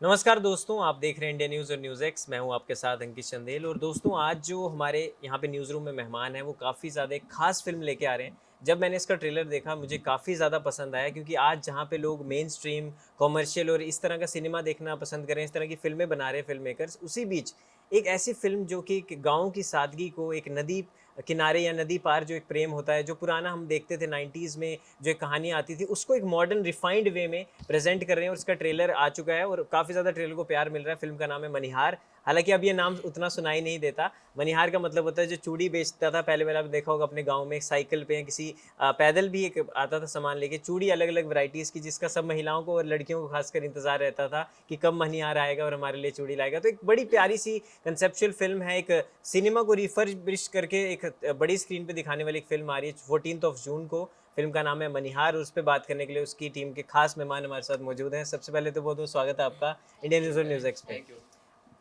नमस्कार दोस्तों, आप देख रहे हैं इंडिया न्यूज़ और न्यूज़ एक्स। मैं हूं आपके साथ अंकित चंदेल। और दोस्तों, आज जो हमारे यहाँ पे न्यूज़ रूम में मेहमान हैं वो काफ़ी ज़्यादा एक खास फिल्म लेके आ रहे हैं। जब मैंने इसका ट्रेलर देखा मुझे काफ़ी ज़्यादा पसंद आया, क्योंकि आज जहाँ पे लोग मेन स्ट्रीम कॉमर्शियल और इस तरह का सिनेमा देखना पसंद करें, इस तरह की फिल्में बना रहे हैं फिल्म मेकर्स, उसी बीच एक ऐसी फिल्म जो कि गाँव की सादगी को, एक नदी किनारे या नदी पार जो एक प्रेम होता है, जो पुराना हम देखते थे 90s में, जो एक कहानी आती थी, उसको एक मॉडर्न रिफाइंड वे में प्रेजेंट कर रहे हैं। और इसका ट्रेलर आ चुका है और काफ़ी ज़्यादा ट्रेलर को प्यार मिल रहा है। फिल्म का नाम है मनिहार। हालांकि अब ये नाम उतना सुनाई नहीं देता। मनिहार का मतलब होता है जो चूड़ी बेचता था पहले वाला, देखा होगा अपने गांव में, एक साइकिल पे या किसी पैदल भी एक आता था सामान लेके, चूड़ी अलग अलग वैरायटीज़ की, जिसका सब महिलाओं को और लड़कियों को खासकर इंतजार रहता था कि कब मनिहार आएगा और हमारे लिए चूड़ी लाएगा। तो एक बड़ी प्यारी सी कंसेप्चुअल फिल्म है, एक सिनेमा को रिफर्बिश करके एक बड़ी स्क्रीन पे दिखाने वाली एक फिल्म आ रही है 14 जून को। फिल्म का नाम है मनिहार। उस पर बात करने के लिए उसकी टीम के खास मेहमान हमारे साथ मौजूद हैं। सबसे पहले तो बहुत बहुत स्वागत है आपका इंडियन न्यूज़ और न्यूज़ एक्स पे।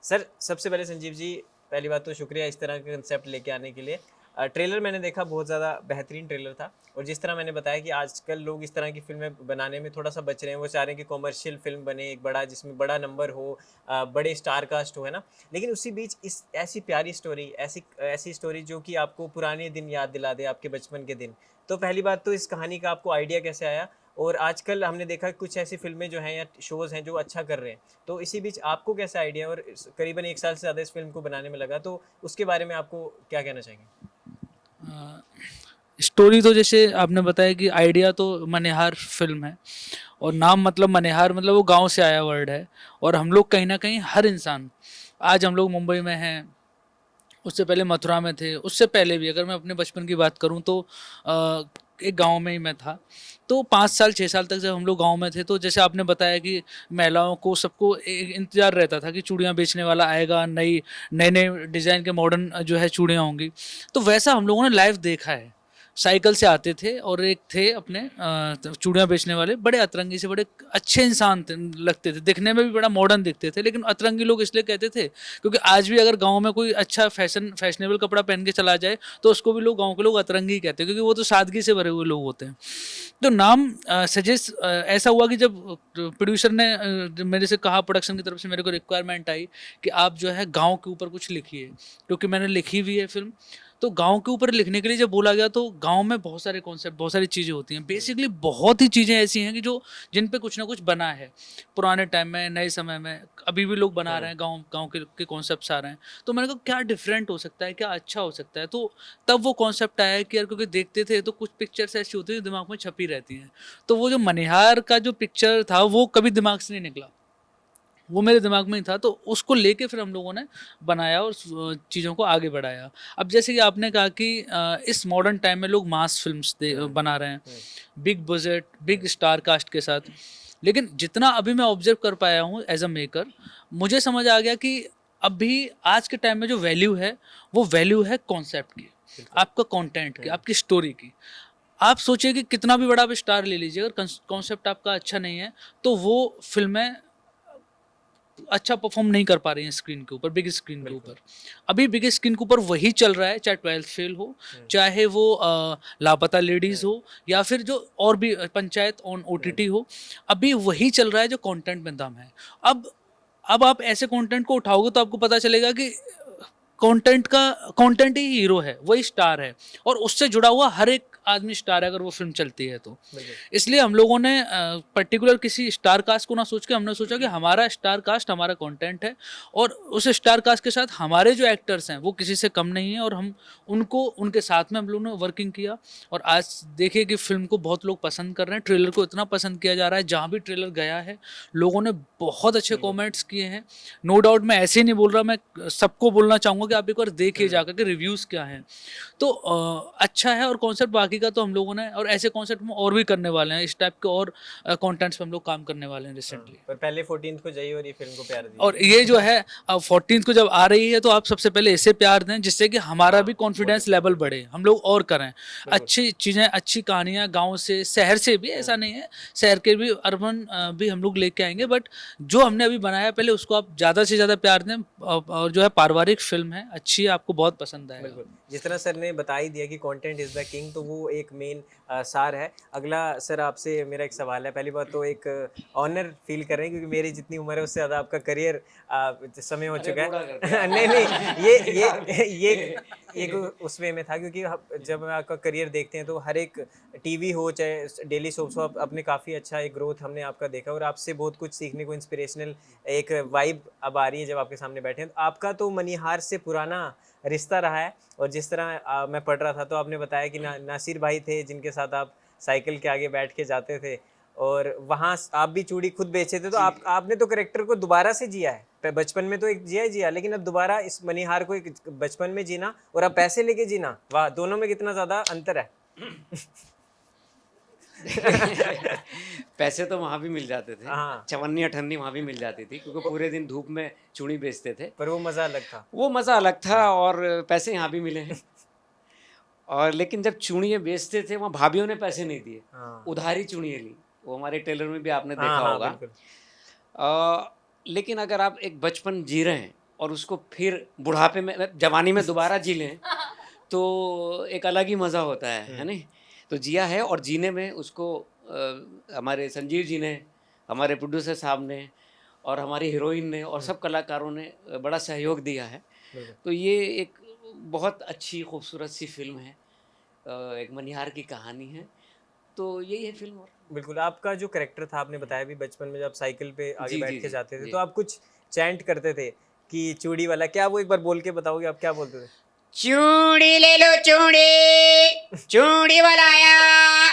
सर, सबसे पहले संजीव जी, पहली बात तो शुक्रिया इस तरह का कंसेप्ट लेके आने के लिए। ट्रेलर मैंने देखा, बहुत ज़्यादा बेहतरीन ट्रेलर था। और जिस तरह मैंने बताया कि आजकल लोग इस तरह की फिल्में बनाने में थोड़ा सा बच रहे हैं, वो चाह रहे हैं कि कॉमर्शियल फिल्म बने, एक बड़ा जिसमें बड़ा नंबर हो, बड़े स्टार कास्ट हो, है ना। लेकिन उसी बीच इस ऐसी प्यारी स्टोरी, ऐसी ऐसी स्टोरी जो कि आपको पुराने दिन याद दिला दे, आपके बचपन के दिन। तो पहली बात तो इस कहानी का आपको आइडिया कैसे आया? और आजकल हमने देखा कुछ ऐसी फिल्में जो हैं या शोज़ हैं जो अच्छा कर रहे हैं, तो इसी बीच आपको कैसा आइडिया, और करीबन 1 साल से ज़्यादा इस फ़िल्म को बनाने में लगा, तो उसके बारे में आपको क्या कहना चाहेंगे? स्टोरी तो जैसे आपने बताया कि आइडिया तो मनेहार फिल्म है और नाम मतलब मनेहार मतलब वो गांव से आया वर्ड है। और हम लोग कहीं ना कहीं हर इंसान, आज हम लोग मुंबई में हैं, उससे पहले मथुरा में थे, उससे पहले भी अगर मैं अपने बचपन की बात करूं तो एक गांव में ही मैं था। तो 5 साल 6 साल तक जब हम लोग गांव में थे तो जैसे आपने बताया कि महिलाओं को सबको एक इंतजार रहता था कि चूड़ियां बेचने वाला आएगा, नई नए नए डिज़ाइन के मॉडर्न जो है चूड़ियां होंगी। तो वैसा हम लोगों ने लाइव देखा है। साइकिल से आते थे और एक थे अपने चूड़ियाँ बेचने वाले, बड़े अतरंगी से, बड़े अच्छे इंसान थे, लगते थे दिखने में भी बड़ा मॉडर्न दिखते थे। लेकिन अतरंगी लोग इसलिए कहते थे क्योंकि आज भी अगर गांव में कोई अच्छा फैशनेबल कपड़ा पहन के चला जाए तो उसको भी लोग गांव के लोग अतरंगी कहते हैं, क्योंकि वो तो सादगी से भरे हुए लोग होते हैं। तो नाम सजेस्ट ऐसा हुआ कि जब प्रोड्यूसर ने मेरे से कहा, प्रोडक्शन की तरफ से मेरे को रिक्वायरमेंट आई कि आप जो है गांव के ऊपर कुछ लिखिए, क्योंकि मैंने लिखी हुई है फिल्म। तो गांव के ऊपर लिखने के लिए जब बोला गया तो गांव में बहुत सारे कॉन्सेप्ट, बहुत सारी चीज़ें होती हैं, बेसिकली बहुत ही चीज़ें ऐसी हैं कि जो जिन पे कुछ ना कुछ बना है पुराने टाइम में, नए समय में, अभी भी लोग बना रहे हैं, गांव गांव के कॉन्सेप्ट्स आ रहे हैं। तो मैंने कहा क्या डिफरेंट हो सकता है, क्या अच्छा हो सकता है। तो तब वो कॉन्सेप्ट आया कि यार, क्योंकि देखते थे तो कुछ पिक्चर्स ऐसी होती है जो दिमाग में छपी रहती हैं। तो वो जो मनिहार का जो पिक्चर था वो कभी दिमाग से नहीं निकला, वो मेरे दिमाग में ही था। तो उसको लेके फिर हम लोगों ने बनाया और चीज़ों को आगे बढ़ाया। अब जैसे कि आपने कहा कि इस मॉडर्न टाइम में लोग मास फिल्म्स बना रहे हैं, big budget, big star cast के साथ। लेकिन जितना अभी मैं ऑब्जर्व कर पाया हूँ एज अ मेकर, मुझे समझ आ गया कि अभी आज के टाइम में जो वैल्यू है वो वैल्यू है कॉन्सेप्ट की, आपका कंटेंट की, आपकी स्टोरी की। आप सोचिए कि कितना भी बड़ा आप स्टार ले लीजिए, अगर कॉन्सेप्ट आपका अच्छा नहीं है तो वो फिल्में अच्छा परफॉर्म नहीं कर पा रही हैं स्क्रीन के ऊपर, बिग स्क्रीन के ऊपर। अभी बिग स्क्रीन के ऊपर वही चल रहा है, चाहे 12th फेल हो, चाहे वो लापता लेडीज हो, या फिर जो और भी पंचायत ऑन ओटीटी हो। अभी वही चल रहा है जो कंटेंट में दम है। अब अब आप ऐसे कंटेंट को उठाओगे तो आपको पता चलेगा कि कंटेंट ही हीरो है, वही स्टार है, और उससे जुड़ा हुआ हर एक आदमी स्टार है अगर वो फिल्म चलती है तो। इसलिए हम लोगों ने पर्टिकुलर किसी स्टार कास्ट को ना सोच के हमने सोचा कि हमारा स्टार कास्ट हमारा कंटेंट है, और उस स्टार कास्ट के साथ हमारे जो एक्टर्स हैं वो किसी से कम नहीं है, और हम उनको उनके साथ में हम लोगों ने वर्किंग किया। और आज देखिए कि फिल्म को बहुत लोग पसंद कर रहे हैं, ट्रेलर को इतना पसंद किया जा रहा है, जहाँ भी ट्रेलर गया है लोगों ने बहुत अच्छे कॉमेंट्स किए हैं। नो डाउट मैं ऐसे ही नहीं बोल रहा, मैं सबको बोलना चाहूँगा कि आप एक बार देखिए जाकर के रिव्यूज़ क्या हैं। तो अच्छा है। और कॉन्सेप्ट बाकी का तो हम लोगों ने, और ऐसे कॉन्सेप्ट में और भी करने वाले हैं, इस टाइप के और कंटेंट्स पे हम लोग काम करने वाले हैं रिसेंटली। पर पहले 14 को जाइए और ये फिल्म को प्यार और दीजिए। ये जो है अब 14 को जब आ रही है तो आप सबसे पहले इसे प्यार दें, जिससे कि हमारा भी कॉन्फिडेंस लेवल बढ़े, हम लोग और करें अच्छी चीज़ें, अच्छी कहानियाँ, गांव से, शहर से भी, ऐसा नहीं है, शहर के भी, अर्बन भी हम लोग लेके आएंगे। बट जो हमने अभी बनाया पहले उसको आप ज़्यादा से ज़्यादा प्यार दें। और जो है पारिवारिक फिल्म है, अच्छी है, आपको बहुत पसंद आएगा। बिल्कुल, जिस तरह सर ने बता ही दिया कि कंटेंट इज़ द किंग, तो वो वो एक मेन सार है। अगला सर आपसे मेरा एक सवाल है। पहली बात तो एक ऑनर फील कर रहे हैं क्योंकि मेरी जितनी उम्र है उससे ज़्यादा आपका करियर समय हो चुका बूढ़ा कर दिया है। आपने। नहीं नहीं, ये उस वे में था क्योंकि जब आपका करियर देखते हैं तो हर एक टीवी हो चाहे डेली सोप्स हो, आपने काफ़ी अच्छा एक ग्रोथ हमने आपका देखा और आपसे बहुत कुछ सीखने को इंस्पिरेशनल एक वाइब अब आ रही है जब आपके सामने बैठे हैं। तो आपका तो मनीहार से पुराना रिश्ता रहा है और जिस तरह मैं पढ़ रहा था तो आपने बताया कि नासिर भाई थे जिनके साथ आप साइकिल के आगे बैठ के जाते थे और वहाँ आप भी चूड़ी खुद बेचे थे। तो आपने तो करेक्टर को दोबारा से जिया है। बचपन में तो एक जिया लेकिन अब दोबारा इस मनीहार को एक बचपन में जीना और अब पैसे लेके जीना, वाह, दोनों में कितना ज़्यादा अंतर है। पैसे तो वहाँ भी मिल जाते थे, हाँ। चवन्नी अठन्नी वहाँ भी मिल जाती थी क्योंकि पूरे दिन धूप में चूड़ी बेचते थे। पर वो मज़ा अलग था। वो मज़ा अलग था और पैसे यहाँ भी मिले हैं। और लेकिन जब चूड़ियाँ बेचते थे वहाँ भाभीयों ने पैसे नहीं दिए, हाँ उधारी चूड़ियाँ ली। वो हमारे टेलर में भी आपने देखा हाँ हाँ, होगा। बिल्कुल। लेकिन अगर आप एक बचपन जी रहे हैं और उसको फिर बुढ़ापे में जवानी में दोबारा जी लें तो एक अलग ही मज़ा होता है नहीं? तो जिया है और जीने में उसको हमारे संजीव जी ने, हमारे प्रोड्यूसर साहब ने और हमारी हीरोइन ने और सब कलाकारों ने बड़ा सहयोग दिया है। बिल्कुल। तो ये एक बहुत अच्छी खूबसूरत सी फिल्म है, एक मनिहार की कहानी है। तो यही है फिल्म। और बिल्कुल, आपका जो कैरेक्टर था आपने बताया भी बचपन में जब साइकिल पे आगे जी बैठ जी के जी जाते थे जी तो आप कुछ चैंट करते थे कि चूड़ी वाला, क्या वो एक बार बोल के बताओगे आप क्या बोलते थे? चूड़ी ले लो चूड़ी, चूड़ी वाला आया,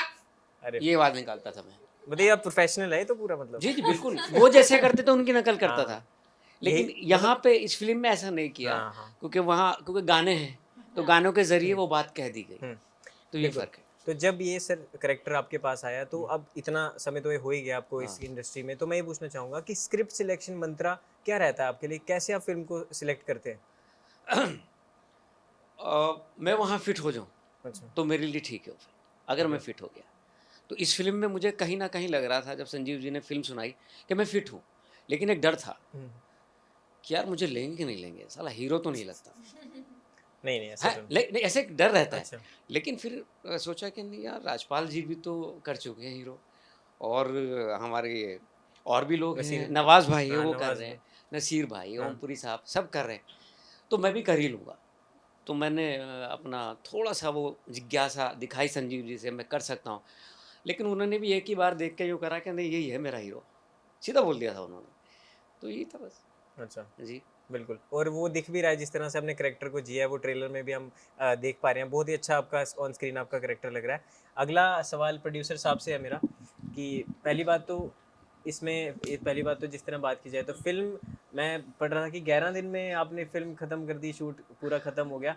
अरे ये आवाज निकालता था मैं। बताइए, आप प्रोफेशनल है तो पूरा मतलब। जी जी बिल्कुल, वो जैसे करते थे उनकी नकल करता हाँ, था। लेकिन यही यहाँ मतलब। पे इस फिल्म में ऐसा नहीं किया हाँ हाँ। क्योंकि गाने हैं तो गानों के जरिए वो बात कह दी गई। तो ये बिल्कुल। फर्क है। तो जब ये सर करेक्टर आपके पास आया तो अब इतना समय तो ये हो ही गया आपको इस हाँ। इंडस्ट्री में, तो मैं ये पूछना चाहूँगा कि स्क्रिप्ट सिलेक्शन मंत्रा क्या रहता है आपके लिए? कैसे आप फ़िल्म को सिलेक्ट करते हैं? मैं वहाँ फिट हो जाऊँ अच्छा। तो मेरे लिए ठीक है। फिर अगर मैं ओके। फिट हो गया तो इस फिल्म में मुझे कहीं ना कहीं लग रहा था जब संजीव जी ने फिल्म सुनाई कि मैं फिट हूँ, लेकिन एक डर था हुँ। कि यार मुझे लेंगे कि नहीं लेंगे, साला हीरो तो नहीं लगता नहीं, नहीं ऐसा है। तो नहीं। नहीं, ऐसे एक डर रहता है। अच्छा। लेकिन फिर सोचा कि नहीं यार, राजपाल जी भी तो कर चुके हैं हीरो और हमारे और भी लोग हैं, नसीर। नवाज भाई है हाँ, वो कर नवाज़ रहे भाई। हैं, नसीर भाई, हाँ। ओमपुरी साहब सब कर रहे हैं, तो मैं भी कर ही लूँगा। तो मैंने अपना थोड़ा सा वो जिज्ञासा दिखाई संजीव जी से, मैं कर सकता हूँ। लेकिन उन्होंने भी एक ही बार देख के यूँ करा कि नहीं यही है मेरा हीरो, सीधा बोल दिया था उन्होंने। तो यही था बस। अच्छा। जी। बिल्कुल, और वो दिख भी रहा है जिस तरह से आपने कैरेक्टर को जिया है, वो ट्रेलर में भी हम देख पा रहे हैं। बहुत ही अच्छा आपका ऑन स्क्रीन आपका कैरेक्टर लग रहा है। अगला सवाल प्रोड्यूसर साहब से है मेरा कि पहली बात तो पहली बात तो जिस तरह बात की जाए तो फ़िल्म, मैं पढ़ रहा था कि 11 दिन में आपने फ़िल्म ख़त्म कर दी, शूट पूरा ख़त्म हो गया।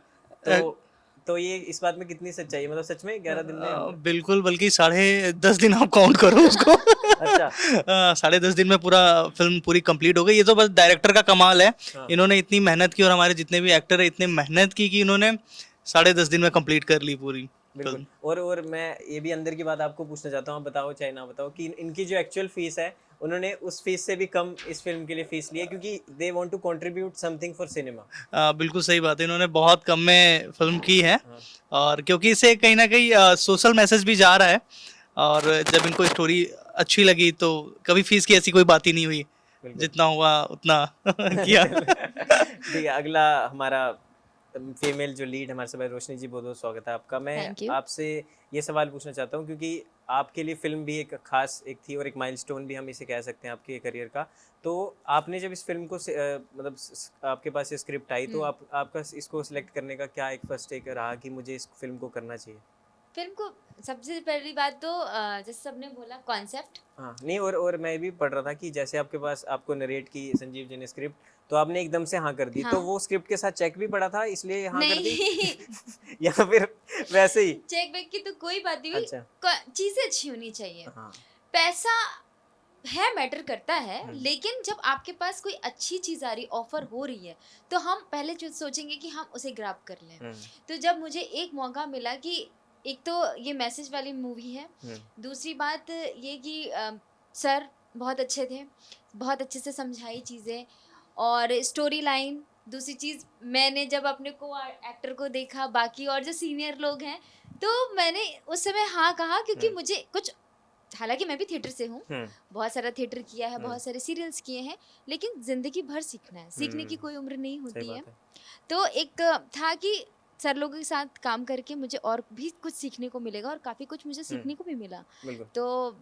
तो ये इस बात में कितनी सच्चाई है? मतलब सच में 11 दिन में आपने? बिल्कुल, बल्कि 10.5 दिन आप काउंट करो उसको। अच्छा। 10.5 दिन में पूरा फिल्म पूरी कंप्लीट हो गई। ये तो बस डायरेक्टर का कमाल है। हाँ। इन्होंने इतनी मेहनत की और हमारे जितने भी एक्टर हैं इतने मेहनत की कि इन्होंने 10.5 दिन में कंप्लीट कर ली पूरी बिल्कुल। फिल्म। और मैं ये भी अंदर की बात आपको पूछना चाहता हूँ, आप बताओ चाहे ना बताओ, कि इनकी जो एक्चुअल फीस है उन्होंने उस फीस से भी कम इस फिल्म के लिए फीस ली है क्योंकि they want to contribute something for cinema. बिल्कुल सही बात है, इन्होंने बहुत कम में फिल्म की है हाँ। और क्योंकि इससे कहीं ना कहीं सोशल मैसेज भी जा रहा है और जब इनको स्टोरी अच्छी लगी तो कभी फीस की ऐसी कोई बात ही नहीं हुई, बिल्कुल। जितना हुआ उतना किया। ठीक है, अगला हमारा फीमेल जो लीड हमारे साथ रोशनी जी, बहुत बहुत स्वागत है आपका। मैं थैंक यू। आपसे ये सवाल पूछना चाहता हूँ क्योंकि आपके लिए फिल्म भी एक खास एक थी और एक माइलस्टोन भी हम इसे कह सकते हैं आपके करियर का। तो आपने जब इस फिल्म को मतलब आपके पास ये स्क्रिप्ट आई तो आपका इसको सिलेक्ट करने का क्या एक फर्स्ट टेक रहा कि मुझे इस फिल्म को करना चाहिए? फिल्म को सबसे पहली बात तो जैसे सबने बोला कॉन्सेप्ट। हाँ, नहीं, और मैं भी पढ़ रहा था कि जैसे आपके पास आपको नरेट की संजीव जी ने स्क्रिप्ट, तो आपने एकदम से हाँ कर दी। हाँ। तो वो स्क्रिप्ट के साथ चेक भी पड़ा था इसलिए हाँ कर दी नहीं या फिर वैसे ही? चेक बैक की तो कोई बात नहीं हुई। अच्छा। चीजें अच्छी होनी चाहिए। हाँ। पैसा है, मैटर करता है, लेकिन जब आपके पास कोई अच्छी चीज आ रही, ऑफर हो रही है, तो हम पहले जो सोचेंगे कि हम उसे ग्रैब कर लें। तो जब मुझे एक मौका मिला कि एक तो ये मैसेज वाली मूवी है, दूसरी बात ये कि सर बहुत अच्छे थे, बहुत अच्छे से समझाई चीज़ें और स्टोरी लाइन। दूसरी चीज़, मैंने जब अपने को एक्टर को देखा, बाकी और जो सीनियर लोग हैं, तो मैंने उस समय हाँ कहा क्योंकि हम्म। मुझे कुछ, हालांकि मैं भी थिएटर से हूँ, हम्म, बहुत सारा थिएटर किया है, हम्म, बहुत सारे सीरियल्स किए हैं, लेकिन जिंदगी भर सीखना है, सीखने की हम्म, कोई उम्र नहीं सही होती है। बात है। तो एक था कि सर लोगों के साथ काम करके मुझे और भी कुछ सीखने को मिलेगा, और काफ़ी कुछ मुझे सीखने को भी मिला। बिल्कुल। तो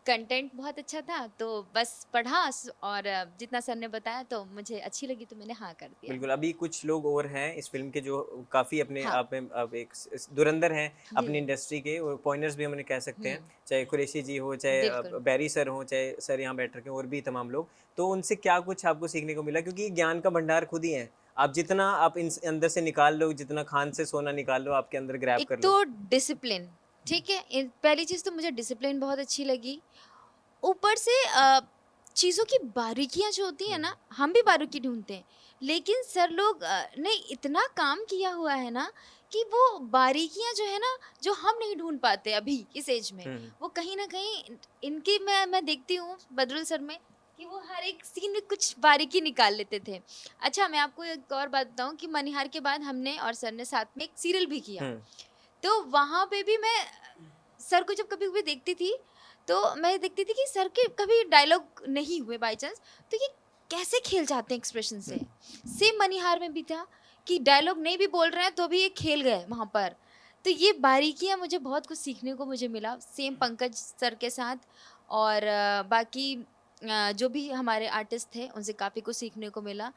कंटेंट बहुत अच्छा था, तो बस पढ़ा और जितना सर ने बताया तो मुझे अच्छी लगी, तो मैंने हाँ कर दिया। बिल्कुल, अभी कुछ लोग और हैं इस फ़िल्म के जो काफ़ी अपने हाँ। आप में अब एक धुरंधर हैं जी, अपनी जी। इंडस्ट्री के, और पॉइंटर्स भी हम उन्हें कह सकते हैं, हुँ, चाहे कुरैशी जी हो, चाहे बिल्कुल। बैरी सर हों, चाहे सर यहाँ बैठ रखे हों, और भी तमाम लोग। तो उनसे क्या कुछ आपको सीखने को मिला? क्योंकि ज्ञान का भंडार खुद ही है। आप जितना आप अंदर से निकाल लो, जितना खान से सोना निकाल लो, आपके अंदर ग्रैब एक कर लो। तो डिसिप्लिन, ठीक है? पहली चीज़ तो मुझे डिसिप्लिन बहुत अच्छी लगी। ऊपर से चीज़ों की बारीकियाँ जो होती हैं हुँ, ना, हम भी बारीकी ढूँढते हैं, लेकिन सर लोग ने इतना काम किया हुआ है ना कि वो बारीकियाँ जो है ना, जो हम नहीं ढूँढ पाते अभी इस एज में, हुँ, वो कहीं न कहीं इनकी मैं देखती हूँ बदरुल सर में, कि वो हर एक सीन में कुछ बारीकी निकाल लेते थे। अच्छा, मैं आपको एक और बात बताऊँ कि मनिहार के बाद हमने और सर ने साथ में एक सीरियल भी किया। हुँ, तो वहाँ पे भी मैं सर को जब कभी-कभी देखती थी, तो मैं देखती थी कि सर के कभी डायलॉग नहीं हुए बाय चांस, तो ये कैसे खेल जाते हैं एक्सप्रेशन से। हुँ, सेम मनिहार में भी था कि डायलॉग नहीं भी बोल रहे हैं, तो भी ये खेल गए वहाँ पर। तो ये बारीकियाँ मुझे बहुत कुछ सीखने को मुझे मिला, सेम पंकज सर के साथ, और बाकी जो भी हमारे आर्टिस्ट थे, उनसे काफ़ी कुछ सीखने को मिला।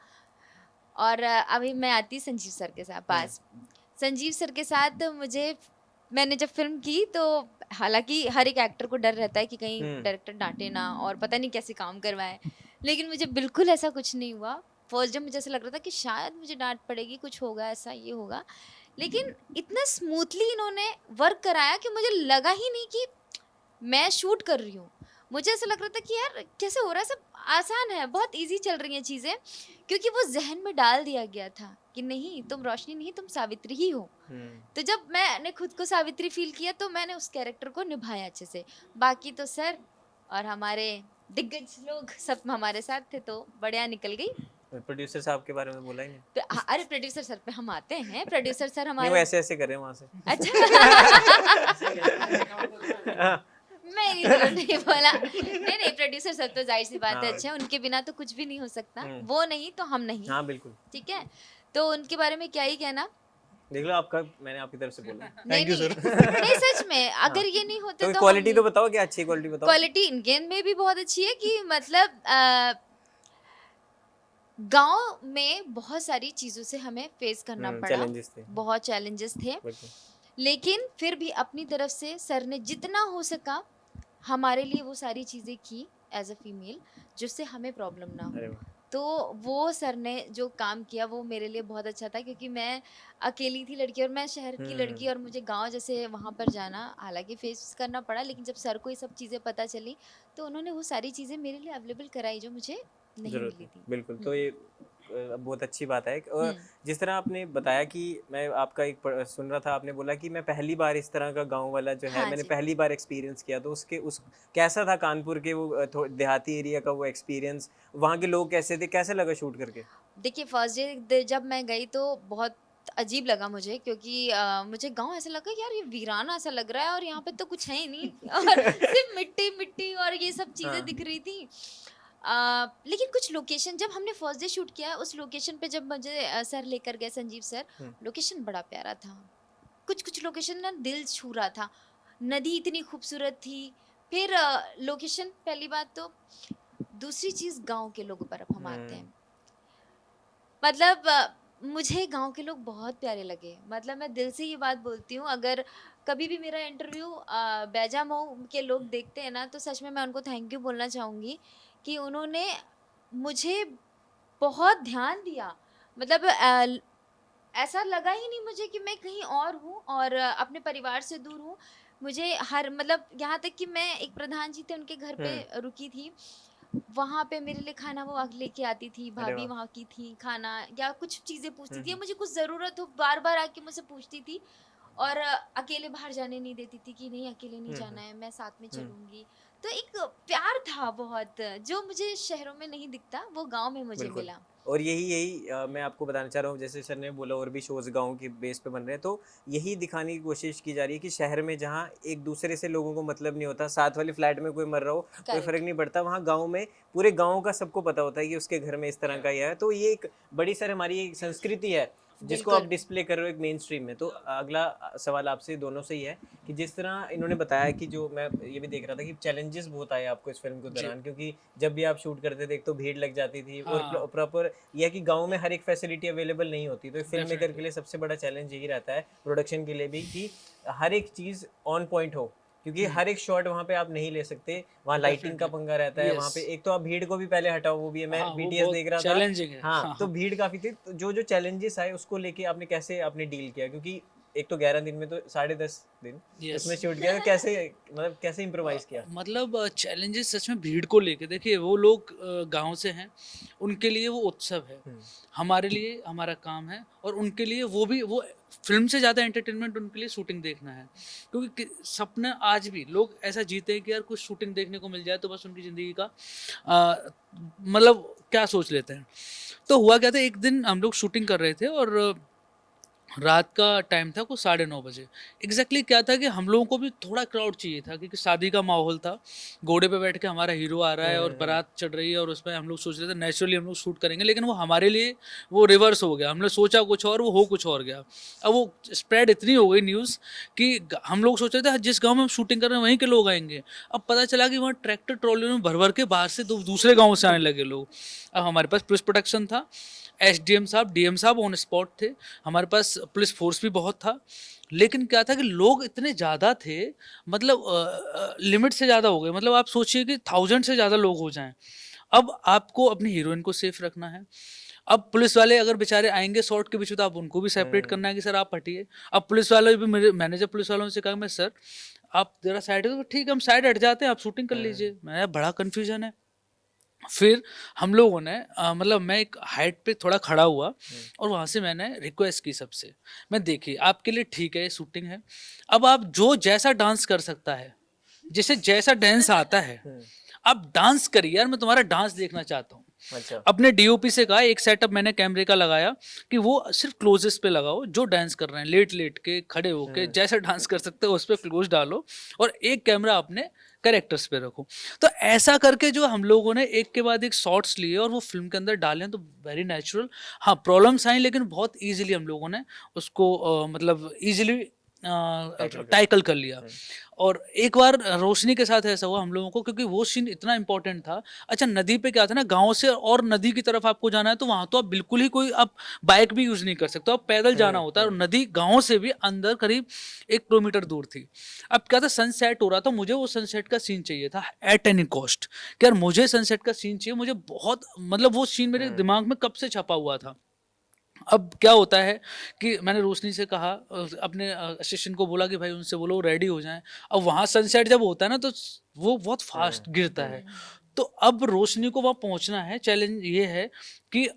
और अभी मैं आती संजीव सर के साथ हुँ, पास। संजीव सर के साथ मुझे, मैंने जब फ़िल्म की तो हालाँकि हर एक एक्टर को डर रहता है कि कहीं हुँ, डायरेक्टर डाँटे ना और पता नहीं कैसे काम करवाएँ। लेकिन मुझे बिल्कुल ऐसा कुछ नहीं हुआ। फर्स्ट डे मुझे ऐसा लग रहा था कि शायद मुझे डाँट पड़ेगी, कुछ होगा ऐसा, ये होगा। लेकिन इतना स्मूथली इन्होंने वर्क कराया कि मुझे लगा ही नहीं कि मैं शूट कर रही हूँ। मुझे ऐसा लग रहा था कि यार कैसे हो रहा है, सब आसान है, बहुत ईज़ी चल रही हैं चीज़ें, क्योंकि वो ज़हन में डाल दिया गया था कि नहीं, तुम रोशनी नहीं, तुम सावित्री ही हो। हुँ। तो जब मैंने खुद को सावित्री फ़ील किया तो मैंने उस कैरेक्टर को निभाया अच्छे से। बाकी तो सर और हमारे दिग्गज लोग सब हमारे साथ थे, तो बढ़िया निकल गई। प्रोड्यूसर साहब के बारे में बोला ही नहीं। अरे प्रोड्यूसर सर पे हम आते हैं, प्रोड्यूसर सर नहीं, वो हमारे ऐसे-ऐसे कर रहे हैं वहाँ से। अच्छा। हाँ, मेरी तरफ नहीं बोला। नहीं, प्रोड्यूसर सर तो ज़ाहिर-सी बात है हाँ, अच्छे हैं, उनके बिना तो कुछ भी नहीं हो सकता। हुँ। वो नहीं तो हम नहीं, हाँ, बिल्कुल। ठीक है? तो उनके बारे में क्या ही कहना। देख लो, आपका मैंने आपकी तरफ से बोला। नहीं, थैंक यू नहीं, सर। नहीं सच में हाँ, अगर ये नहीं होते तो तो हम क्वालिटी तो नहीं। बताओ, क्या अच्छी क्वालिटी बताओ? क्वालिटी इनके में भी बहुत अच्छी है कि मतलब गाँव में बहुत सारी चीज़ों से हमें फेस करना पड़ा, चैलेंजेस थे। बहुत चैलेंजेस थे, बिल्कुल। लेकिन फिर भी अपनी तरफ से सर ने जितना हो सका हमारे लिए वो सारी चीज़ें की एज़ अ फीमेल, जिससे हमें प्रॉब्लम ना अरे हो। वाह! तो वो सर ने जो काम किया वो मेरे लिए बहुत अच्छा था, क्योंकि मैं अकेली थी लड़की और मैं शहर की लड़की, हुँ, और मुझे गाँव जैसे वहाँ पर जाना हालाँकि फेस करना पड़ा, लेकिन जब सर को ये सब चीज़ें पता चली, तो उन्होंने वो सारी चीज़ें मेरे लिए अवेलेबल कराई जो मुझे नहीं ज़रूरत मिली है। थी। बिल्कुल, तो हुँ, ये बहुत अच्छी बात है। हुँ। जिस तरह आपने बताया कि मैं आपका एक सुन रहा था, आपने बोला कि मैं पहली बार इस तरह का गाँव वाला जो है, हाँ मैंने जी। पहली बार एक्सपीरियंस किया, तो उसके उस कैसा था कानपुर के वो देहाती एरिया का वो एक्सपीरियंस? वहाँ के लोग कैसे थे? कैसा लगा शूट करके? देखिए फर्स्ट डे जब मैं गई तो बहुत अजीब लगा मुझे, क्योंकि मुझे गांव ऐसा लगा यार ये वीराना सा लग रहा है और यहाँ पे तो कुछ है ही नहीं और सिर्फ मिट्टी मिट्टी और ये सब चीज़ें हाँ। दिख रही थी। लेकिन कुछ लोकेशन जब हमने फर्स्ट डे शूट किया उस लोकेशन पे जब मुझे सर लेकर गए संजीव सर, हुँ, लोकेशन बड़ा प्यारा था। कुछ कुछ लोकेशन ना दिल छू रहा था, नदी इतनी खूबसूरत थी। फिर लोकेशन पहली बात तो, दूसरी चीज़ गांव के लोगों पर अब हम आते हुँ, हैं। मतलब मुझे गाँव के लोग बहुत प्यारे लगे। मतलब मैं दिल से ये बात बोलती हूँ, अगर कभी भी मेरा इंटरव्यू बैजामऊ के लोग देखते हैं ना, तो सच में मैं उनको थैंक यू बोलना चाहूँगी कि उन्होंने मुझे बहुत ध्यान दिया। मतलब ऐसा लगा ही नहीं मुझे कि मैं कहीं और हूँ और अपने परिवार से दूर हूँ। मुझे हर मतलब यहाँ तक कि मैं एक प्रधान जी थे उनके घर पे हुँ। रुकी थी। वहाँ पे मेरे लिए खाना वो लेके आती थी, अरे भाभी वाह! वहाँ की थी, खाना या कुछ चीज़ें पूछती हुँ, थी या हुँ, मुझे कुछ ज़रूरत हो बार-बार आके मुझसे पूछती थी। और अकेले बाहर जाने नहीं देती थी कि नहीं अकेले नहीं हुँ, जाना हुँ, है, मैं साथ में हुँ। चलूँगी। तो एक प्यार था बहुत, जो मुझे शहरों में नहीं दिखता, वो गांव में मुझे बिल्कुल। मिला। और यही मैं आपको बताना चाह रहा हूँ, जैसे सर ने बोला और भी शोज़ गाँव के बेस पे बन रहे हैं, तो यही दिखाने की कोशिश की जा रही है कि शहर में जहाँ एक दूसरे से लोगों को मतलब नहीं होता, साथ वाली फ्लैट में कोई मर रहा हो कोई करेक्ट। फ़र्क नहीं पड़ता, वहाँ गाँव में पूरे गाँव का सबको पता होता है कि उसके घर में इस तरह का ही है। तो ये एक बड़ी सर हमारी एक संस्कृति है जिसको आप बिल्कुल। डिस्प्ले कर रहे हो एक मेन स्ट्रीम में। तो अगला सवाल आपसे दोनों से ही है कि जिस तरह इन्होंने बताया कि जो मैं ये भी देख रहा था कि चैलेंजेस बहुत आए आपको इस फिल्म के जी। दौरान, क्योंकि जब भी आप शूट करते थे एक तो भीड़ लग जाती थी और हाँ। प्रॉपर यह है कि गांव में हर एक फैसिलिटी अवेलेबल नहीं होती। तो फिल्म मेकर के डेफिनेटली लिए सबसे बड़ा चैलेंज यही रहता है, प्रोडक्शन के लिए भी, कि हर एक चीज़ ऑन पॉइंट हो, क्योंकि हर एक शॉट वहाँ पे आप नहीं ले सकते, वहाँ लाइटिंग का डेफिनेटली पंगा रहता है, वहाँ यस पे एक तो आप भीड़ को भी पहले हटाओ, वो भी है, मैं हाँ वो बीटीएस बहुत देख रहा था। चैलेंजिंग है हाँ, हाँ तो हाँ भीड़ काफ़ी थी, तो जो चैलेंजेस आए उसको लेके आपने कैसे आपने डील किया, क्योंकि एक तो 11 दिन में तो 10.5 दिन यस उसमें शूट किया, तो कैसे मतलब कैसे इम्प्रोवाइज किया? मतलब चैलेंजेस सच में भीड़ को लेके देखिए वो लोग गांव से हैं उनके लिए वो उत्सव है हमारे लिए हमारा काम है और उनके लिए वो फिल्म से ज़्यादा एंटरटेनमेंट उनके लिए शूटिंग देखना है क्योंकि सपना आज भी लोग ऐसा जीते हैं कि यार कुछ शूटिंग देखने को मिल जाए तो बस उनकी ज़िंदगी का मतलब क्या सोच लेते हैं। तो हुआ क्या था एक दिन हम लोग शूटिंग कर रहे थे और रात का टाइम था कुछ 9:30 बजे। एग्जैक्टली क्या था कि हम लोगों को भी थोड़ा क्राउड चाहिए था क्योंकि शादी का माहौल था, घोड़े पे बैठ के हमारा हीरो आ रहा है और बारात चढ़ रही है और उसमें हम लोग सोच रहे थे नेचुरली हम लोग शूट करेंगे, लेकिन वो हमारे लिए वो रिवर्स हो गया। हमने सोचा कुछ और वो हो कुछ और गया। अब वो स्प्रेड इतनी हो गई न्यूज़ कि हम लोग सोच रहे थे जिस गाँव में हम शूटिंग कर रहे हैं वहीं के लोग आएंगे। अब पता चला कि वहाँ ट्रैक्टर ट्रॉली में भर भर के बाहर से दूसरे गाँव से आने लगे लोग। अब हमारे पास पुलिस प्रोटेक्शन था, एसडीएम साहब डीएम साहब ऑन स्पॉट थे, हमारे पास पुलिस फोर्स भी बहुत था, लेकिन क्या था कि लोग इतने ज़्यादा थे, मतलब लिमिट से ज़्यादा हो गए। मतलब आप सोचिए कि 1000 से ज़्यादा लोग हो जाएं। अब आपको अपनी हीरोइन को सेफ रखना है। अब पुलिस वाले अगर बेचारे आएंगे शॉर्ट के पीछे तो आप उनको भी सेपरेट करना है कि सर आप हटिए। अब पुलिस वाले भी मैंने जब पुलिस वालों से कहा मैं सर आप जरा साइड है, तो ठीक है हम साइड हट जाते हैं, आप शूटिंग कर लीजिए। मैं बड़ा कन्फ्यूजन है। फिर हम लोगों ने मतलब मैं एक हाइट पे थोड़ा खड़ा हुआ और वहाँ से मैंने रिक्वेस्ट की सबसे, मैं देखिए आपके लिए ठीक है शूटिंग है, अब आप जो जैसा डांस कर सकता है, जिसे जैसा डांस आता है आप डांस करिए यार, मैं तुम्हारा डांस देखना चाहता हूँ। अच्छा। अपने डीओपी से कहा एक सेटअप मैंने कैमरे का लगाया कि वो सिर्फ क्लोजेस पे लगाओ, जो डांस कर रहे हैं लेट लेट के खड़े होके जैसा डांस कर सकते हो उस पर क्लोज डालो और एक कैमरा अपने कैरेक्टर्स पे रखो। तो ऐसा करके जो हम लोगों ने एक के बाद एक शॉट्स लिए और वो फिल्म के अंदर डाले तो वेरी नेचुरल। हाँ प्रॉब्लम्स आई लेकिन बहुत ईजिली हम लोगों ने उसको मतलब ईजिली टैकल कर लिया। और एक बार रोशनी के साथ ऐसा हुआ हम लोगों को, क्योंकि वो सीन इतना इंपॉर्टेंट था। अच्छा नदी पे क्या था ना, गांव से और नदी की तरफ आपको जाना है तो वहां तो आप बिल्कुल ही कोई आप बाइक भी यूज नहीं कर सकते, आप पैदल जाना होता है और नदी गांव से भी अंदर करीब 1 किलोमीटर दूर थी। अब क्या था सनसेट हो रहा था, मुझे वो सनसेट का सीन चाहिए था एट एनी कॉस्ट कि यार मुझे सनसेट का सीन चाहिए, मुझे बहुत मतलब वो सीन मेरे दिमाग में कब से छपा हुआ था। अब क्या होता है कि मैंने रोशनी से कहा, अपने असिस्टेंट को बोला कि भाई उनसे बोलो रेडी हो जाएं। अब वहाँ सनसेट जब होता है ना तो वो बहुत फास्ट गिरता है, तो अब रोशनी को वहाँ पहुँचना है। चैलेंज ये है कि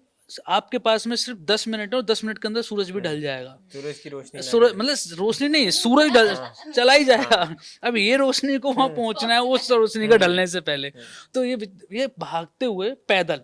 आपके पास में सिर्फ 10 मिनट है और 10 मिनट के अंदर सूरज भी ढल जाएगा। सूरज की रोशनी ना सूरज ढले। मतलब रोशनी नहीं, सूरज ढल चला ही जाएगा। अब ये रोशनी को वहाँ पहुँचना है उस रोशनी का ढलने से पहले। तो ये भागते हुए पैदल,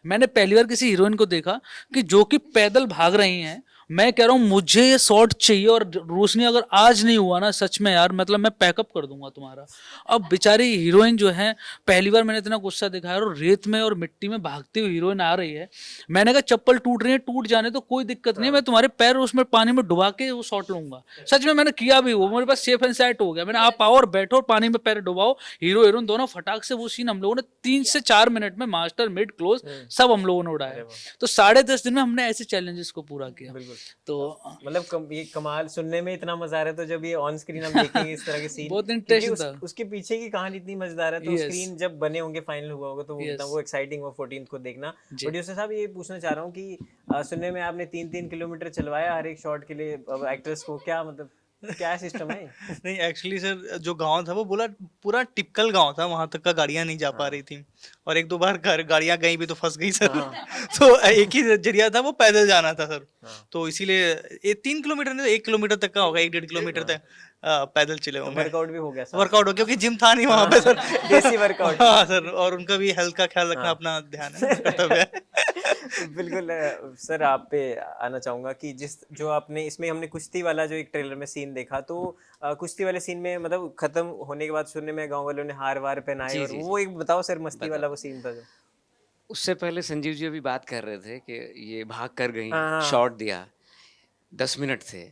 मैंने पहली बार किसी हीरोइन को देखा कि जो कि पैदल भाग रही हैं। मैं कह रहा हूँ मुझे ये शॉट चाहिए और रोशनी अगर आज नहीं हुआ ना सच में यार मतलब मैं पैकअप कर दूंगा तुम्हारा। अब बेचारी हीरोइन जो है पहली बार मैंने इतना गुस्सा दिखाया और रेत में और मिट्टी में भागती हुई हीरोइन आ रही है। मैंने कहा चप्पल टूट रही है टूट जाने तो कोई दिक्कत नहीं, मैं तुम्हारे पैर उसमें पानी में डुबा के वो शॉट लूंगा। सच में मैंने किया भी, वो मेरे पास सेफ एंड सेट हो गया। मैंने आप आओ और बैठो और पानी में पैर डुबाओ, हीरो हीरोइन दोनों फटाक से वो सीन हम लोगों ने 3 से 4 मिनट में मास्टर मिड क्लोज सब हम लोगों ने उड़ाया। तो 10.5 दिन में हमने ऐसे चैलेंजेस को पूरा किया। तो मतलब ये कमाल, सुनने में इतना मजा आ रहा है, तो जब ये ऑन स्क्रीन हम देखेंगे इस तरह के सीन बहुत इंटरेस्टिंग था। उसके पीछे की कहानी इतनी मजेदार है, तो Yes. स्क्रीन जब बने होंगे फाइनल हुआ होगा तो Yes. वो एक्साइटिंग वो 14th को देखना। प्रोड्यूसर साहब ये पूछना चाह रहा हूँ कि सुनने में आपने 3-3 किलोमीटर चलवाया हर एक शॉट के लिए एक्टर्स को, क्या मतलब क्या सिस्टम है? नहीं एक्चुअली सर जो गांव था वो बोला पूरा टिपिकल गांव था, वहां तक का गाड़ियां नहीं जा पा रही थी और 1-2 बार गाड़ियां गई भी तो फंस गई सर। तो एक ही जरिया था वो पैदल जाना था सर। तो इसीलिए ये 3 किलोमीटर नहीं 1 किलोमीटर तक का होगा, 1-1.5 किलोमीटर तक पैदल चले हुए हैं। वर्कआउट भी हो गया साथ। वर्कआउट हो, क्योंकि जिम था नहीं वहाँ पे सर। देसी वर्कआउट। हाँ सर, और उनका भी हेल्थ का ख्याल रखना हाँ। अपना ध्यान है, कर्तव्य है। बिल्कुल सर आप पे आना चाहूँगा कि जिस जो आपने इसमें हमने कुश्ती वाला जो एक ट्रेलर में सीन देखा, तो कुश्ती वाले सीन में मतलब खत्म होने के बाद सुनने में गांव वालों ने हार वार पहनाए, जी, और जी, वो एक बताओ सर मस्ती बताओ। वाला वो सीन था जो। उससे पहले संजीव जी अभी बात कर रहे थे कि ये भाग कर गई, हाँ। शॉट दिया, 10 मिनट थे।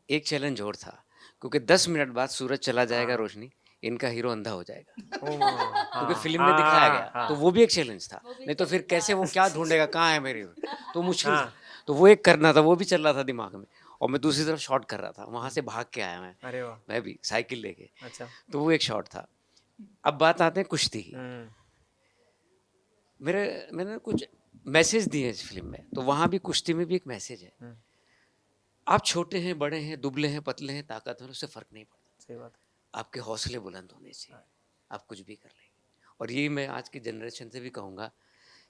एक चैलेंज और था, क्योंकि 10 मिनट बाद सूरज चला जाएगा, रोशनी, इनका हीरो अंधा हो जाएगा, क्योंकि फिल्म में दिखाया गया। तो वो भी एक चैलेंज था, नहीं तो फिर कैसे वो क्या ढूंढेगा, कहाँ है मेरी, तो मुश्किल था। तो वो एक करना था, वो भी चल रहा था दिमाग में, और मैं दूसरी तरफ शॉट कर रहा था, वहां से भाग के आया अरे वाह। मैं भी साइकिल लेके। अच्छा। तो वो एक शॉट था। अब बात आते हैं कुश्ती की। मैंने कुछ मैसेज दिए इस फिल्म में, तो वहां भी कुश्ती में भी एक मैसेज है। आप छोटे हैं, बड़े हैं, दुबले हैं, पतले हैं, ताकतवर, उससे फर्क नहीं पड़ता। सही बात। आपके हौसले बुलंद होने चाहिए, आप कुछ भी कर लेंगे। और ये मैं आज की जनरेशन से भी कहूँगा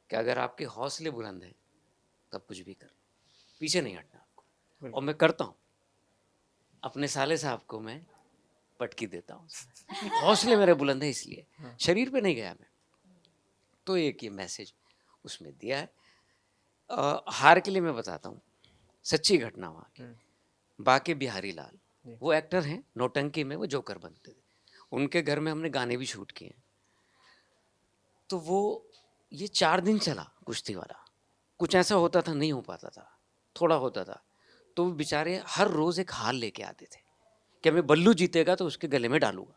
कि अगर आपके हौसले बुलंद हैं तब कुछ भी कर लो, पीछे नहीं हटना आपको। और मैं करता हूँ, अपने साले साहब को मैं पटकी देता हूँ, हौसले मेरे बुलंद है इसलिए, शरीर पे नहीं गया मैं। तो एक ये मैसेज उसमें दिया है। हार के लिए मैं बताता हूँ, सच्ची घटना वहाँ की। बाके बिहारी लाल, वो एक्टर हैं, नौटंकी में वो जोकर बनते थे, उनके घर में हमने गाने भी शूट किए हैं। तो वो ये 4 दिन चला कुश्ती वाला, कुछ ऐसा होता था नहीं हो पाता था, थोड़ा होता था, तो वो बेचारे हर रोज़ एक हार लेके आते थे कि मैं बल्लू जीतेगा तो उसके गले में डालूंगा।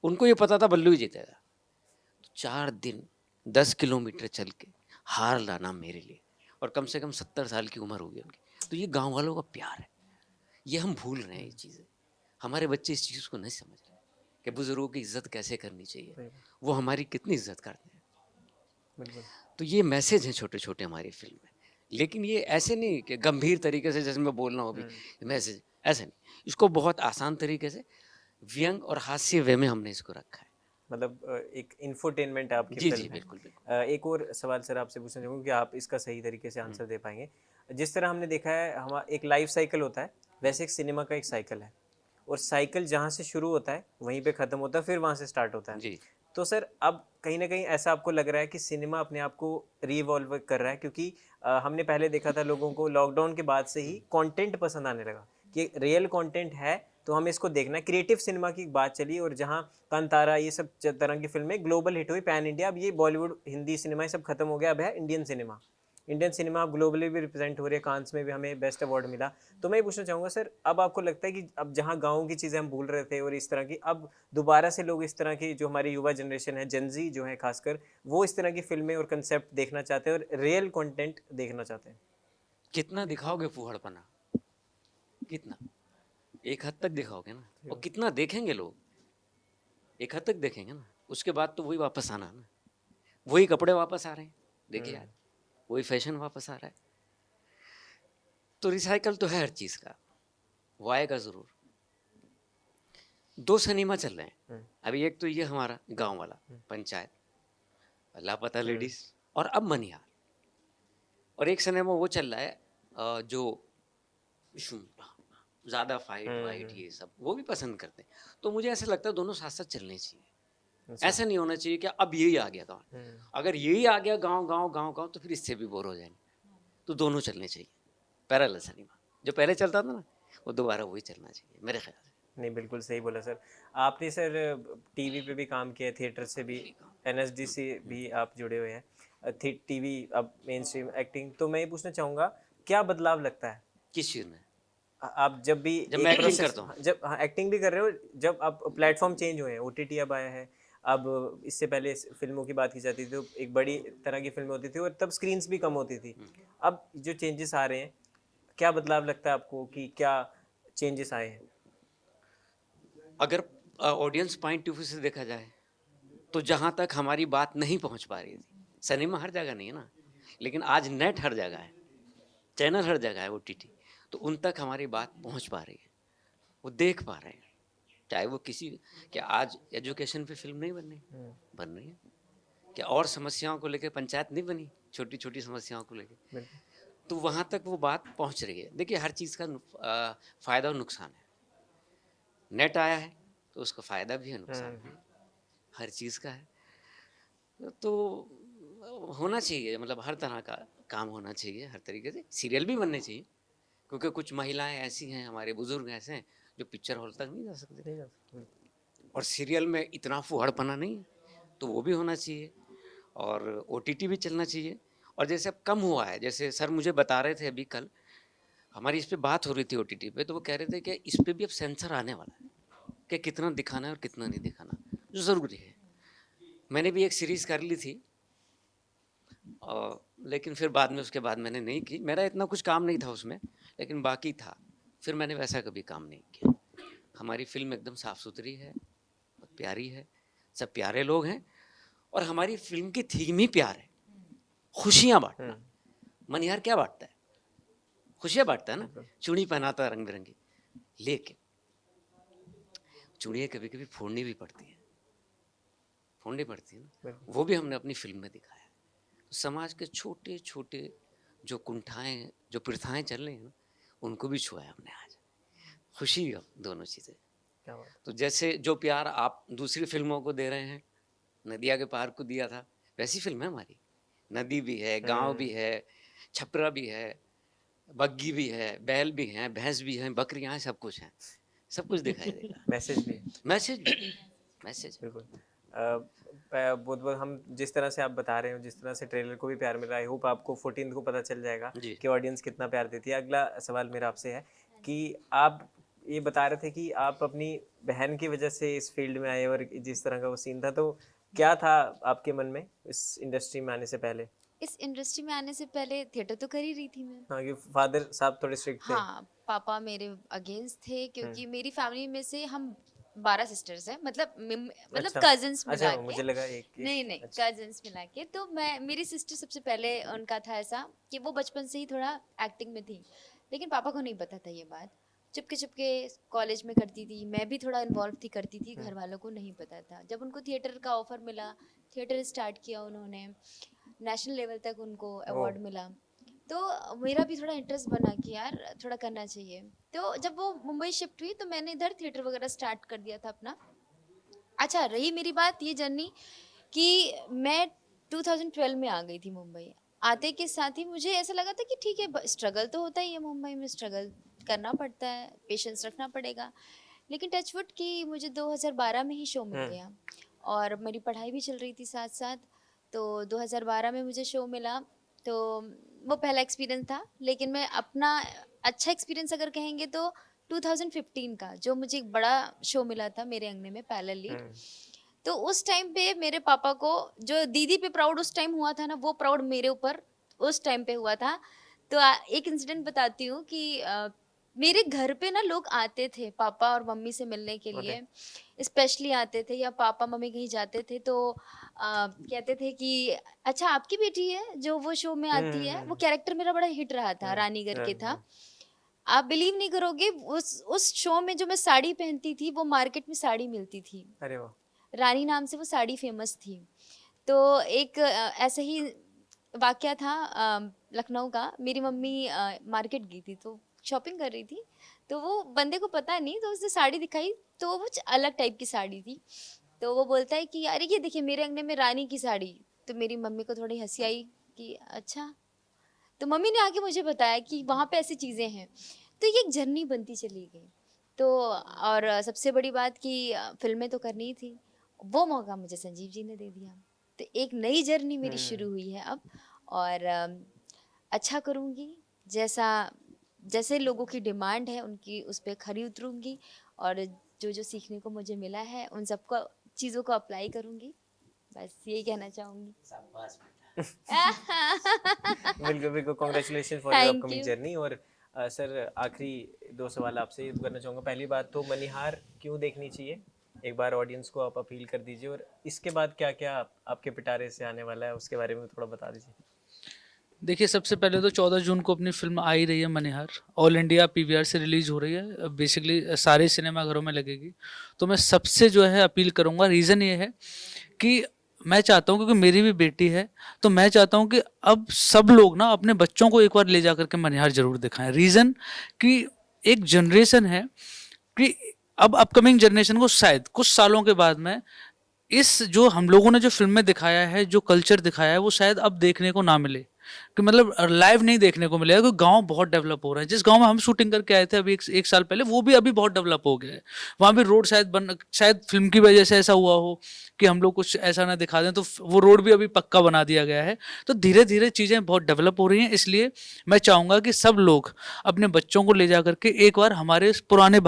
उनको ये पता था बल्लू ही जीतेगा। तो 4 दिन 10 किलोमीटर चल के हार लाना मेरे लिए, और कम से कम 70 साल की उम्र होगी उनकी। तो ये गांव वालों का प्यार है, ये हम भूल रहे हैं ये चीज़ें। हमारे बच्चे इस चीज़ को नहीं समझ रहे कि बुजुर्गों की इज्जत कैसे करनी चाहिए, वो हमारी कितनी इज्जत करते हैं। तो ये मैसेज है छोटे छोटे हमारी फिल्म में, लेकिन ये ऐसे नहीं कि गंभीर तरीके से जैसे मैं बोल रहा हूँ अभी मैसेज, ऐसे नहीं। इसको बहुत आसान तरीके से व्यंग और हास्य वे में हमने इसको रखा है। मतलब एक इंफोटेनमेंट है आपकी जी फिल्म जी है। बिल्कुल बिल्कुल। एक और सवाल सर आपसे पूछना चाहूँगा कि आप इसका सही तरीके से आंसर दे पाएंगे। जिस तरह हमने देखा है, हमारा एक लाइफ साइकिल होता है, वैसे एक सिनेमा का एक साइकिल है, और साइकिल जहाँ से शुरू होता है वहीं पे ख़त्म होता है, फिर वहाँ से स्टार्ट होता है। जी तो सर अब कहीं ना कहीं ऐसा आपको लग रहा है कि सिनेमा अपने आप को रीवॉल्व कर रहा है, क्योंकि हमने पहले देखा था लोगों को लॉकडाउन के बाद से ही कंटेंट पसंद आने लगा कि रियल कंटेंट है तो हमें इसको देखना है। क्रिएटिव सिनेमा की बात चली, और जहाँ कांतारा ये सब तरह की फिल्में ग्लोबल हिट हुई पैन इंडिया, अब ये बॉलीवुड हिंदी सिनेमा ये सब खत्म हो गया, अब है इंडियन सिनेमा। इंडियन सिनेमा अब ग्लोबली भी रिप्रेजेंट हो रही है, कांस में भी हमें बेस्ट अवार्ड मिला। तो मैं ये पूछना चाहूँगा सर, अब आपको लगता है कि अब जहाँ गाँव की चीज़ें हम भूल रहे थे और इस तरह की, अब दोबारा से लोग इस तरह की, जो हमारी युवा जनरेशन है, जेनजी जो है खासकर, वो इस तरह की फिल्में और कंसेप्ट देखना चाहते हैं और रियल कंटेंट देखना चाहते हैं? कितना दिखाओगे फूहड़पना, कितना, एक हद तक दिखाओगे ना, और कितना देखेंगे लोग, एक हद तक देखेंगे ना, उसके बाद तो वही वापस आना ना, वही कपड़े वापस आ रहे हैं, देखिए यार, वही फैशन वापस आ रहा है। तो रिसाइकल तो है हर चीज का, वो आएगा जरूर। 2 सिनेमा चल रहे हैं अभी, एक तो ये हमारा गांव वाला पंचायत, लापता लेडीज, और अब मनिहार, और एक सिनेमा वो चल रहा है जो ज्यादा फाइट वाइट ये सब वो भी पसंद करते हैं। तो मुझे ऐसा लगता है दोनों साथ साथ चलने चाहिए, ऐसा नहीं होना चाहिए कि अब यही आ गया गाँव, अगर यही आ गया गाँव गाँव गाँव गाँव तो फिर इससे भी बोर हो जाएंगे। तो दोनों चलने चाहिए, पैरेलल सिनेमा जो पहले चलता था ना, वो दोबारा वही चलना चाहिए मेरे ख्याल से। नहीं, बिल्कुल सही बोला सर आपने। सर टीवी पे भी काम किया, थिएटर से भी, एनएसडी से भी आप जुड़े हुए हैं, टीवी अब मेन स्ट्रीम एक्टिंग। तो मैं ये पूछना चाहूँगा, क्या बदलाव लगता है किस चीज़ में? आप जब भी जब एक मैं एक्टिंग प्रोसेस, करता हूँ, जब हाँ एक्टिंग भी कर रहे हो, जब आप प्लेटफॉर्म चेंज हुए हैं, ओटीटी अब आया है, अब इससे पहले फिल्मों की बात की जाती थी तो एक बड़ी तरह की फिल्में होती थी और तब स्क्रीन्स भी कम होती थी। अब जो चेंजेस आ रहे हैं, क्या बदलाव लगता है आपको कि क्या चेंजेस आए हैं? अगर ऑडियंस पॉइंट ऑफ व्यू से देखा जाए तो जहाँ तक हमारी बात नहीं पहुँच पा रही थी, सिनेमा हर जगह नहीं है ना, लेकिन आज नेट हर जगह है, चैनल हर जगह है, ओटीटी, तो उन तक हमारी बात पहुँच पा रही है, वो देख पा रहे हैं। चाहे वो किसी, क्या आज एजुकेशन पे फिल्म नहीं बन रही है क्या, और समस्याओं को लेकर पंचायत नहीं बनी, छोटी छोटी समस्याओं को लेकर, तो वहाँ तक वो बात पहुँच रही है। देखिए हर चीज़ का फ़ायदा और नुकसान है, नेट आया है तो उसका फ़ायदा भी है, नुकसान भी है, हर चीज़ का है। तो होना चाहिए, मतलब हर तरह का काम होना चाहिए, हर तरीके से सीरियल भी बनने चाहिए, क्योंकि कुछ महिलाएं ऐसी हैं, हमारे बुजुर्ग ऐसे हैं जो पिक्चर हॉल तक नहीं जा सकते, और सीरियल में इतना फुहड़पना नहीं है, तो वो भी होना चाहिए, और OTT भी चलना चाहिए। और जैसे अब कम हुआ है, जैसे सर मुझे बता रहे थे अभी कल, हमारी इस पे बात हो रही थी OTT पे, तो वो कह रहे थे कि इस पे भी अब सेंसर आने वाला है कि कितना दिखाना है और कितना नहीं दिखाना, जो ज़रूरी है। मैंने भी एक सीरीज़ कर ली थी, लेकिन फिर बाद में, उसके बाद मैंने नहीं की, मेरा इतना कुछ काम नहीं था उसमें, लेकिन बाकी था, फिर मैंने वैसा कभी काम नहीं किया। हमारी फिल्म एकदम साफ़ सुथरी है, बहुत प्यारी है, सब प्यारे लोग हैं, और हमारी फिल्म की थीम ही प्यार है, खुशियाँ बांटना। मनिहार क्या बांटता है? खुशियाँ बांटता है ना, चूड़ी पहनाता है रंग बिरंगी, लेकिन चूड़ियाँ कभी कभी फोड़नी भी पड़ती है, फोड़नी पड़ती है ना, वो भी हमने अपनी फिल्म में दिखाया है। तो समाज के छोटे छोटे जो कुंठाएं, जो प्रथाएं चल रही हैं ना, उनको भी छुआया हमने आज, खुशी गम दोनों चीज़ें। तो जैसे जो प्यार आप दूसरी फिल्मों को दे रहे हैं, नदिया के पार को दिया था, वैसी फिल्म है हमारी। नदी भी है, गांव भी है, छपरा भी है, बग्गी भी है, बैल भी हैं, भैंस भी हैं, बकरियां हैं, सब कुछ है, सब कुछ दिखाई देगा। मैसेज भी, मैसेज बिल्कुल। बहुत बहुत हम जिस तरह से आप बता रहे हो, जिस तरह से ट्रेलर को भी प्यार मिल रहा है, आई होप आपको 14 को पता चल जाएगा जी। कि ऑडियंस कितना प्यार देती है। अगला सवाल मेरा आपसे है कि आप ये बता रहे थे कि आप अपनी बहन की वजह से इस फील्ड में आए, और जिस तरह का वो सीन था, तो क्या था आपके मन में इस इंडस्ट्री में आने से पहले? इस इंडस्ट्री में आने से पहले थिएटर तो कर ही रही थी मैं। हाँ, कि फादर साहब थोड़े स्ट्रिक्ट थे। हाँ, पापा मेरे अगेंस्ट थे, क्योंकि मेरी फैमिली में से हम 12 सिस्टर्स हैं, मतलब अच्छा, कजिन्स मिला अच्छा, के। मुझे लगा एक नहीं नहीं, अच्छा, कजिन्स मिला के। तो मैं, मेरी सिस्टर सबसे पहले, उनका था ऐसा कि वो बचपन से ही थोड़ा एक्टिंग में थी, लेकिन पापा को नहीं पता था ये बात। चुपके चुपके कॉलेज में करती थी, मैं भी थोड़ा इन्वॉल्व थी, करती थी, घर वालों को नहीं पता था। जब उनको थिएटर का ऑफर मिला, थिएटर स्टार्ट किया उन्होंने, नेशनल लेवल तक उनको अवार्ड मिला, तो मेरा भी थोड़ा इंटरेस्ट बना कि यार थोड़ा करना चाहिए। तो जब वो मुंबई शिफ्ट हुई, तो मैंने इधर थिएटर वगैरह स्टार्ट कर दिया था अपना। अच्छा, रही मेरी बात ये जर्नी कि मैं 2012 में आ गई थी मुंबई। आते के साथ ही मुझे ऐसा लगा था कि ठीक है, स्ट्रगल तो होता ही है मुंबई में, स्ट्रगल करना पड़ता है, पेशेंस रखना पड़ेगा। लेकिन टचवुड की मुझे 2012 में ही शो मिल गया, और मेरी पढ़ाई भी चल रही थी साथ साथ। तो 2012 में मुझे शो मिला, तो वो पहला एक्सपीरियंस था। लेकिन मैं अपना अच्छा एक्सपीरियंस अगर कहेंगे तो 2015 का, जो मुझे एक बड़ा शो मिला था मेरे अंगने में, पैरेलल लीड। तो उस टाइम पे मेरे पापा को जो दीदी पे प्राउड उस टाइम हुआ था ना, वो प्राउड मेरे ऊपर उस टाइम पे हुआ था। तो एक इंसिडेंट बताती हूँ कि मेरे घर पे ना लोग आते थे पापा और मम्मी से मिलने के लिए, स्पेशली आते थे, या पापा मम्मी कहीं जाते थे तो कहते थे कि अच्छा आपकी बेटी है जो वो शो में आती है। वो कैरेक्टर मेरा बड़ा हिट रहा था, रानीगर के था। आप बिलीव नहीं करोगे, उस शो में जो मैं साड़ी पहनती थी, वो मार्केट में साड़ी मिलती थी, अरे वाह, रानी नाम से वो साड़ी फेमस थी। तो एक ऐसा ही वाकया था लखनऊ का। मेरी मम्मी मार्केट गई थी, तो शॉपिंग कर रही थी, तो वो बंदे को पता नहीं, तो उसने साड़ी दिखाई, तो वो कुछ अलग टाइप की साड़ी थी। तो वो बोलता है कि अरे ये देखिए मेरे अंगने में रानी की साड़ी। तो मेरी मम्मी को थोड़ी हंसी आई कि अच्छा। तो मम्मी ने आके मुझे बताया कि वहाँ पे ऐसी चीज़ें हैं। तो ये एक जर्नी बनती चली गई। तो और सबसे बड़ी बात कि फिल्में तो करनी ही थी, वो मौका मुझे संजीव जी ने दे दिया। तो एक नई जर्नी मेरी शुरू हुई है अब, और अच्छा करूँगी, जैसे लोगों की डिमांड है उनकी उस पर खरी उतरूँगी, और जो जो सीखने को मुझे मिला है उन सबको चीज़ों को अप्लाई करूँगी। बस यही कहना चाहूँगी। बिल्कुल बिल्कुल, congratulation for your upcoming journey. और सर, आखिरी 2 सवाल आपसे ये करना चाहूँगा। पहली बात तो मनिहार क्यों देखनी चाहिए, एक बार ऑडियंस को आप अपील कर दीजिए, और इसके बाद क्या क्या आपके पिटारे से आने वाला है उसके बारे में थोड़ा बता दीजिए। देखिए, सबसे पहले तो 14 जून को अपनी फिल्म आ ही रही है मनिहार, ऑल इंडिया PVR से रिलीज हो रही है, बेसिकली सारे सिनेमाघरों में लगेगी। तो मैं सबसे जो है अपील करूँगा, रीज़न ये है कि मैं चाहता हूँ, क्योंकि मेरी भी बेटी है, तो मैं चाहता हूँ कि अब सब लोग ना अपने बच्चों को एक बार ले जा करके मनिहार जरूर दिखाएं। रीज़न कि एक जनरेशन है कि अब अपकमिंग जनरेशन को शायद कुछ सालों के बाद में इस जो हम लोगों ने जो फिल्म में दिखाया है, जो कल्चर दिखाया है, वो शायद अब देखने को ना मिले, कि मतलब लाइव नहीं देखने को मिलेगा, क्योंकि गांव बहुत डेवलप हो रहा है। जिस गांव में हम शूटिंग करके आए थे अभी एक साल पहले, वो भी अभी बहुत डेवलप हो गया है। वहाँ भी रोड शायद फिल्म की वजह से ऐसा हुआ हो कि हम लोग कुछ ऐसा ना दिखा दें, तो वो रोड भी अभी पक्का बना दिया गया है। तो धीरे धीरे चीज़ें बहुत डेवलप हो रही हैं, इसलिए मैं चाहूँगा कि सब लोग अपने बच्चों को ले जा करके एक बार हमारे इस पुराने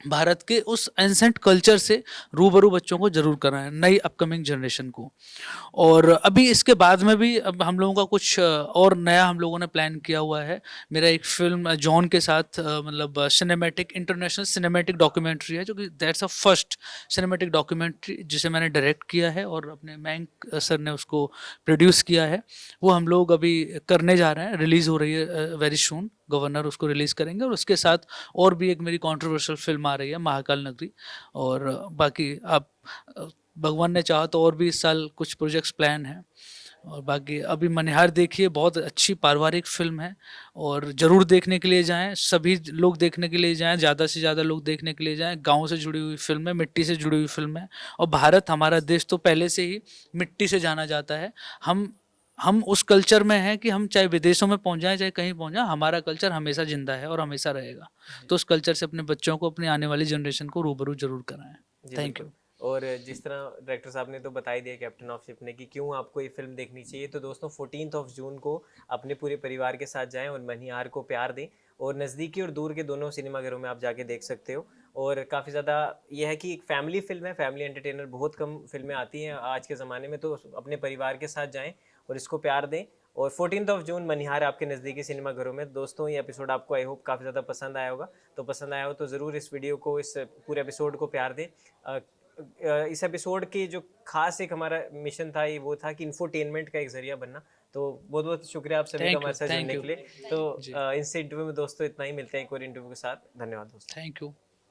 भारत के उस एंसेंट कल्चर से रूबरू बच्चों को जरूर कराएं, नई अपकमिंग जनरेशन को। और अभी इसके बाद में भी अब हम लोगों का कुछ और नया हम लोगों ने प्लान किया हुआ है। मेरा एक फिल्म जॉन के साथ मतलब सिनेमैटिक इंटरनेशनल सिनेमैटिक डॉक्यूमेंट्री है, जो कि that's a first cinematic documentary जिसे मैंने डायरेक्ट किया है और अपने मयंक सर ने उसको प्रोड्यूस किया है। वो हम लोग अभी करने जा रहे हैं, रिलीज़ हो रही है वेरी सून, गवर्नर उसको रिलीज़ करेंगे। और उसके साथ और भी एक मेरी कंट्रोवर्शियल फिल्म आ रही है, महाकाल नगरी। और बाकी आप भगवान ने चाहा तो और भी इस साल कुछ प्रोजेक्ट्स प्लान हैं। और बाकी अभी मनिहार देखिए, बहुत अच्छी पारिवारिक फिल्म है और ज़रूर देखने के लिए जाएं, सभी लोग देखने के लिए जाएं, ज़्यादा से ज़्यादा लोग देखने के लिए जाएं। गांव से जुड़ी हुई फिल्म है, मिट्टी से जुड़ी हुई फिल्म है। और भारत हमारा देश तो पहले से ही मिट्टी से जाना जाता है। हम उस कल्चर में हैं कि हम चाहे विदेशों में पहुंच जाएं, चाहे कहीं पहुंच जाएं, हमारा कल्चर हमेशा जिंदा है और हमेशा रहेगा। तो उस कल्चर से अपने बच्चों को, अपनी आने वाली जनरेशन को रूबरू जरूर कराएं। जी, थैंक बिल्कुल। यू। और जिस तरह डायरेक्टर साहब ने तो बता ही दिया कैप्टन ऑफ शिप ने कि क्यों आपको ये फिल्म देखनी चाहिए, तो दोस्तों 14 जून को अपने पूरे परिवार के साथ जाएं और मनिहार को प्यार दें। और नज़दीकी और दूर के दोनों सिनेमाघरों में आप जाके देख सकते हो। और काफ़ी ज़्यादा यह है कि एक फैमिली फिल्म है, फैमिली एंटरटेनर। बहुत कम फिल्में आती हैं आज के ज़माने में, तो अपने परिवार के साथ जाएँ और इसको प्यार दें। और 14 जून मनिहार आपके नज़दीकी सिनेमाघरों में। दोस्तों ये एपिसोड आपको आई होप काफ़ी ज़्यादा पसंद आया होगा। तो पसंद आया हो तो ज़रूर इस वीडियो को, इस पूरे एपिसोड को प्यार दें। इस एपिसोड की जो खास एक हमारा मिशन था, ये वो था कि इंफोटेनमेंट का एक जरिया बनना। तो बहुत बहुत शुक्रिया आप सभी का थैंक हमारे यू, साथ थैंक जुड़ने यू के लिए। तो इनसे इंटरव्यू में दोस्तों इतना ही, मिलते हैं एक और इंटरव्यू के साथ। धन्यवाद दोस्तों। Thank you.